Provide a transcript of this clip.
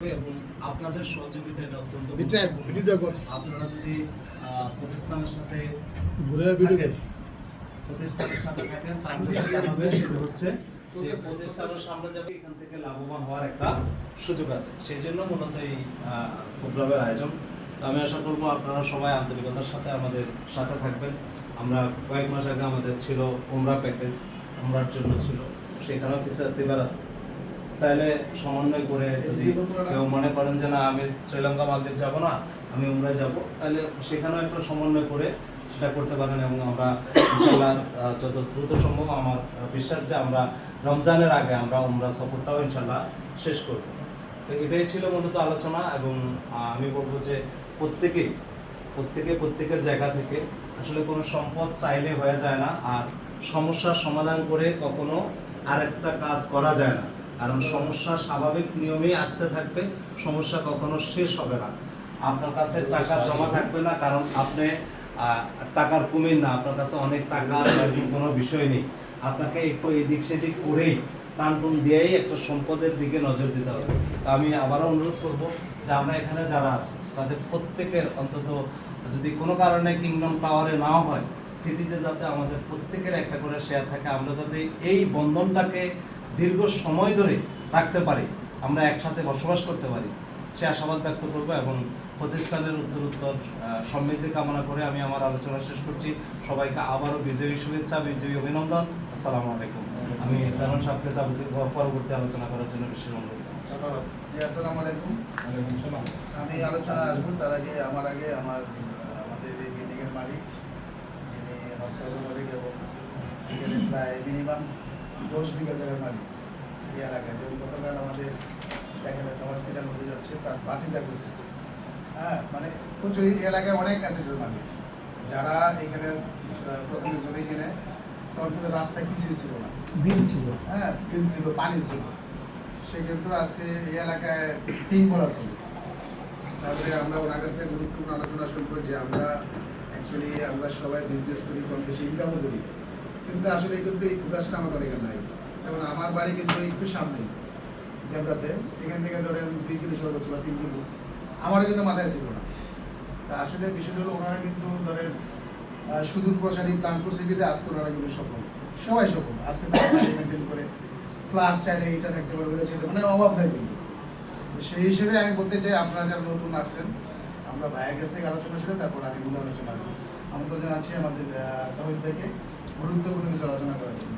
এবং আপনাদের সহযোগিতা এটা অত্যন্ত আপনারা যদি প্রতিষ্ঠানের সাথে থাকেন তাহলে সেটা হচ্ছে যে প্রতিষ্ঠানের সামনে যাবে এখান থেকে লাভবান হওয়ার একটা সুযোগ আছে। সেই জন্য মূলত এই প্রোগ্রামের আয়োজন। আমি আশা করবো আপনারা সবাই আন্তরিকতার সাথে আমাদের সাথে থাকবেন। আমরা কয়েক মাস আগে আমাদের ছিল উমরা প্যাকেজ, উমরার জন্য ছিল, সেখানেও কিছু সেবার আছে। চাইলে সমন্বয় করে যদি কেউ মনে করেন যে না আমি শ্রীলঙ্কা মালদ্বীপ যাব না, আমি উমরায় যাব, তাহলে সেখানেও একটা সমন্বয় করে সেটা করতে পারেন। এবং আমরা ইনশাআল্লাহ যত দ্রুত সম্ভব, আমার বিশ্বাস যে আমরা রমজানের আগে আমরা উমরা সফরটাও ইনশাআল্লাহ শেষ করব। তো এটাই ছিল মূলত আলোচনা। এবং আমি বলবো যে প্রত্যেকের জায়গা থেকে আসলে কোনো সম্পদ চাইলে হয়ে যায় না, আর সমস্যার সমাধান করে কখনো আরেকটা কাজ করা যায় না। কারণ সমস্যা স্বাভাবিক নিয়মেই আসতে থাকবে, সমস্যা কখনো শেষ হবে না। আপনার কাছে টাকা জমা থাকবে না, কারণ আপনি টাকার কুমির না, আপনার কাছে অনেক টাকা কোনো বিষয় নেই। আপনাকে একটু এদিক সেদিক করেই টানটুন দিয়েই একটা সম্পদের দিকে নজর দিতে হবে। তা আমি আবারও অনুরোধ করব যে আমরা এখানে যারা আছে তাদের প্রত্যেকের অন্তত যদি কোনো কারণে কিংডম টাওয়ারে না হয়, সিটিতে যাতে আমাদের প্রত্যেকের একটা করে শেয়ার থাকে, আমরা যাতে এই বন্ধনটাকে দীর্ঘ সময় ধরে রাখতে পারি, আমরা একসাথে বসবাস করতে পারি, সে আশাবাদ ব্যক্ত করবো। এবং প্রতিষ্ঠানের উত্তর সমৃদ্ধি কামনা করে আমি আমার আলোচনা শেষ করছি। সবাইকে আবারও বিজয়ী শুভেচ্ছা, বিজয়ী অভিনন্দন। আসসালামু আলাইকুম। আমি চেয়ারম্যান সাহেবকে পরবর্তী আলোচনা করার জন্য বিশেষ অনুরোধ করছি। আসসালামু আলাইকুম। আমি আলোচনা আসবো, তার আগে আমাদের এই বিল্ডিংয়ের মালিক যিনি মালিক এবং প্রায় মিনিমাম 10 বিঘা জায়গার মালিক এই এলাকায়, যেমন গতকাল আমাদের দেখেন একটা হসপিটাল হতে যাচ্ছে, তার বাতিজা করছে। মানে প্রচুর এই এলাকায় অনেক অ্যাসেটের মালিক, যারা এখানে প্রথমে জমি কিনে তখন কিন্তু রাস্তায় কিছুই ছিল না, বিল ছিল, বিল ছিল, পানি ছিল। সে কিন্তু আজকে এই এলাকায় 3 বলা চলে। তারপরে আমরা ওনার কাছ থেকে গুরুত্বপূর্ণ আলোচনা শুনবো যে আমরা সবাই বিজনেস করি, কম বেশি ইনকামও করি, কিন্তু আসলে কিন্তু এই ফোকাসটা আমাদের এখানে নাই। যেমন আমার বাড়ি কিন্তু একটু সামনে ডেমরাতে, এখান থেকে ধরেন 2 কিলো সর্বোচ্চ বা 3 কিলো, আমারও কিন্তু মাথায় ছিল না। তা আসলে বিষয়টা হলো ওনারা কিন্তু ধরেন সুদূর প্রসারী প্ল্যান করছে, কিন্তু আজকে ওনারা কিন্তু সফল, সবাই সফল। আজকে তারা মেনটেন করে ফ্ল্যাট চাইলে এটা থাকতে পারে, মানে অভাব নাই কিন্তু। সেই হিসেবে আমি বলতে চাই, আপনারা যারা নতুন আসছেন, আমরা ভাইয়ের কাছ থেকে আলোচনা শুনে তারপর আমি মূল আলোচনা আসবো। আমন্ত্রণ জানাচ্ছি আমাদের তহিদ ভাইকে গুরুত্বপূর্ণ কিছু আলোচনা করার জন্য।